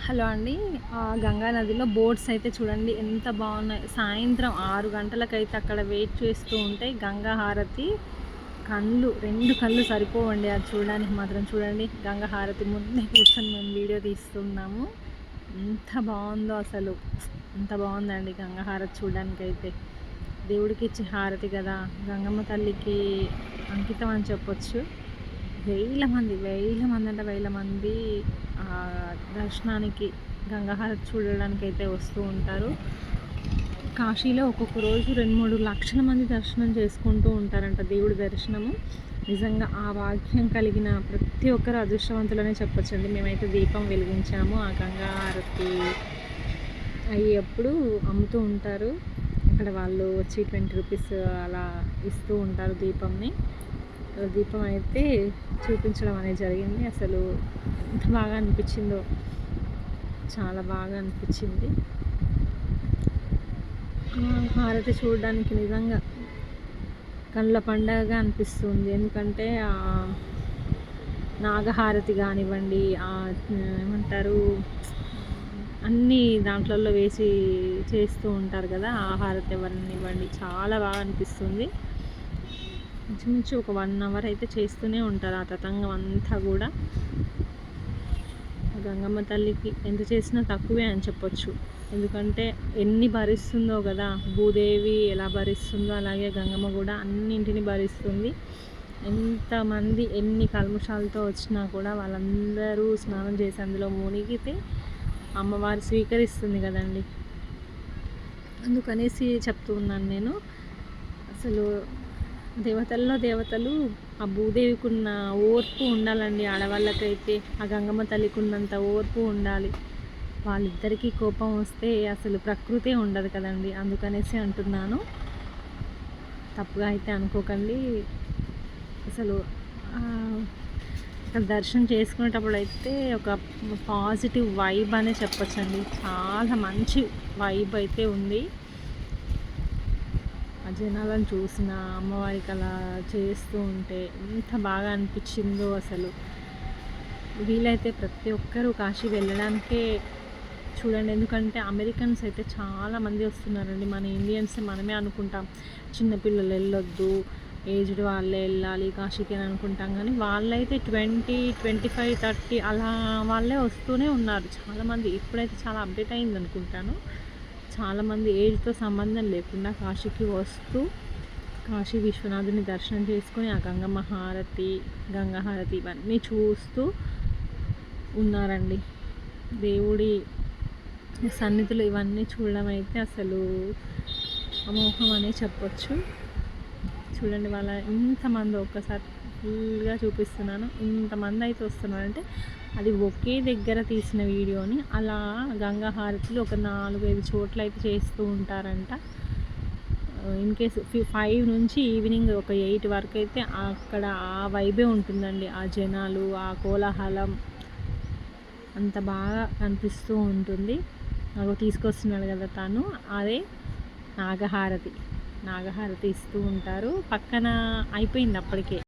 Hello అండి. గంగా నదిలో boats అయితే చూడండి ఎంత బాగున్నాయి. సాయంత్రం 6 గంటలకైతే అక్కడ వెయిట్ చేస్తూ ఉంటే గంగా హారతి రెండు కళ్ళు సరిపోవండి అది చూడడానికి మాత్రం. చూడండి గంగా హారతి ముందే కూర్చొని మేము వీడియో తీస్తున్నాము. ఎంత బాగుందో అసలు, ఎంత బాగుందండి గంగా హారతి చూడడానికైతే. దేవుడికి ఇచ్చే హారతి కదా, గంగమ్మ తల్లికి అంకితం అని చెప్పొచ్చు. వేల మంది దర్శనానికి గంగా హారతి చూడడానికి అయితే వస్తూ ఉంటారు. కాశీలో ఒక్కొక్క రోజు 2-3 లక్షల మంది దర్శనం చేసుకుంటూ ఉంటారంట. దేవుడి దర్శనము నిజంగా ఆ భాగ్యం కలిగిన ప్రతి ఒక్కరు అదృష్టవంతులనే చెప్పొచ్చండి. మేమైతే దీపం వెలిగించాము. ఆ గంగా హారతి అయ్యేప్పుడు అమ్ముతూ ఉంటారు అక్కడ వాళ్ళు వచ్చి 20 రూపీస్ అలా ఇస్తూ ఉంటారు దీపంని. దీపం అయితే చూపించడం అనేది జరిగింది. అసలు ఎంత బాగా అనిపించిందో, చాలా బాగా అనిపించింది. హారతి చూడడానికి నిజంగా కళ్ళ పండగగా అనిపిస్తుంది. ఎందుకంటే నాగహారతి కానివ్వండి, ఏమంటారు, అన్నీ దాంట్లో వేసి చేస్తూ ఉంటారు కదా, ఆ హారతి ఎవరినివ్వండి చాలా బాగా అనిపిస్తుంది. ఇంచుమించు ఒక 1 అవర్ అయితే చేస్తూనే ఉంటారు ఆ తతంగం అంతా కూడా. గంగమ్మ తల్లికి ఎంత చేసినా తక్కువే అని చెప్పొచ్చు. ఎందుకంటే ఎన్ని భరిస్తుందో కదా, భూదేవి ఎలా భరిస్తుందో అలాగే గంగమ్మ కూడా అన్నింటిని భరిస్తుంది. ఎంతమంది ఎన్ని కల్మషాలతో వచ్చినా కూడా వాళ్ళందరూ స్నానం చేసి అందులో మునిగితే అమ్మవారు స్వీకరిస్తుంది కదండి. అందుకనేసి చెప్తూ ఉన్నాను నేను. అసలు దేవతల్లో దేవతలు ఆ భూదేవికి ఉన్న ఓర్పు ఉండాలండి. ఆడవాళ్ళకైతే ఆ గంగమ్మ తల్లికి ఉన్నంత ఓర్పు ఉండాలి. వాళ్ళిద్దరికీ కోపం వస్తే అసలు ప్రకృతే ఉండదు కదండి. అందుకనేసి అంటున్నాను, తప్పుగా అయితే అనుకోకండి. అసలు అక్కడ దర్శనం చేసుకునేటప్పుడు అయితే ఒక పాజిటివ్ వైబ్ అనే చెప్పొచ్చండి. చాలా మంచి వైబ్ అయితే ఉంది. ఆ జనాలను చూసిన అమ్మవారికి అలా చేస్తూ ఉంటే ఎంత బాగా అనిపించిందో అసలు. వీలైతే ప్రతి ఒక్కరూ కాశీ వెళ్ళడానికే చూడండి. ఎందుకంటే అమెరికన్స్ అయితే చాలామంది వస్తున్నారండి. మన ఇండియన్స్ మనమే అనుకుంటాం చిన్నపిల్లలు వెళ్ళొద్దు, ఏజ్డ్ వాళ్ళే వెళ్ళాలి కాశీకి అని అనుకుంటాం. కానీ వాళ్ళైతే 20, 25, 30 అలా వాళ్ళే వస్తూనే ఉన్నారు చాలామంది. ఇప్పుడైతే చాలా అప్డేట్ అయింది అనుకుంటాను. చాలామంది ఏజ్తో సంబంధం లేకుండా కాశీకి వస్తూ కాశీ విశ్వనాథుని దర్శనం చేసుకొని ఆ గంగమ్మ హారతి, గంగా హారతి ఇవన్నీ చూస్తూ ఉన్నారండి. దేవుడి సన్నిధులు ఇవన్నీ చూడడం అయితే అసలు అమోఘం అనే చెప్పొచ్చు. చూడండి వాళ్ళ ఇంతమంది, ఒక్కసారి ఫుల్గా చూపిస్తున్నాను. ఇంతమంది అయితే వస్తున్నారంటే అది ఒకే దగ్గర తీసిన వీడియోని అలా గంగా హారతులు ఒక 4-5 చోట్ల అయితే చేస్తూ ఉంటారంట. ఇన్ కేసు 5 నుంచి ఈవినింగ్ ఒక 8 వరకు అయితే అక్కడ ఆ వైబే ఉంటుందండి. ఆ జనాలు, ఆ కోలాహలం అంత బాగా అనిపిస్తూ ఉంటుంది. నాకు తీసుకొస్తున్నాడు కదా తను, అదే నాగహారతి ఇస్తూ ఉంటారు. పక్కన అయిపోయింది అప్పటికే.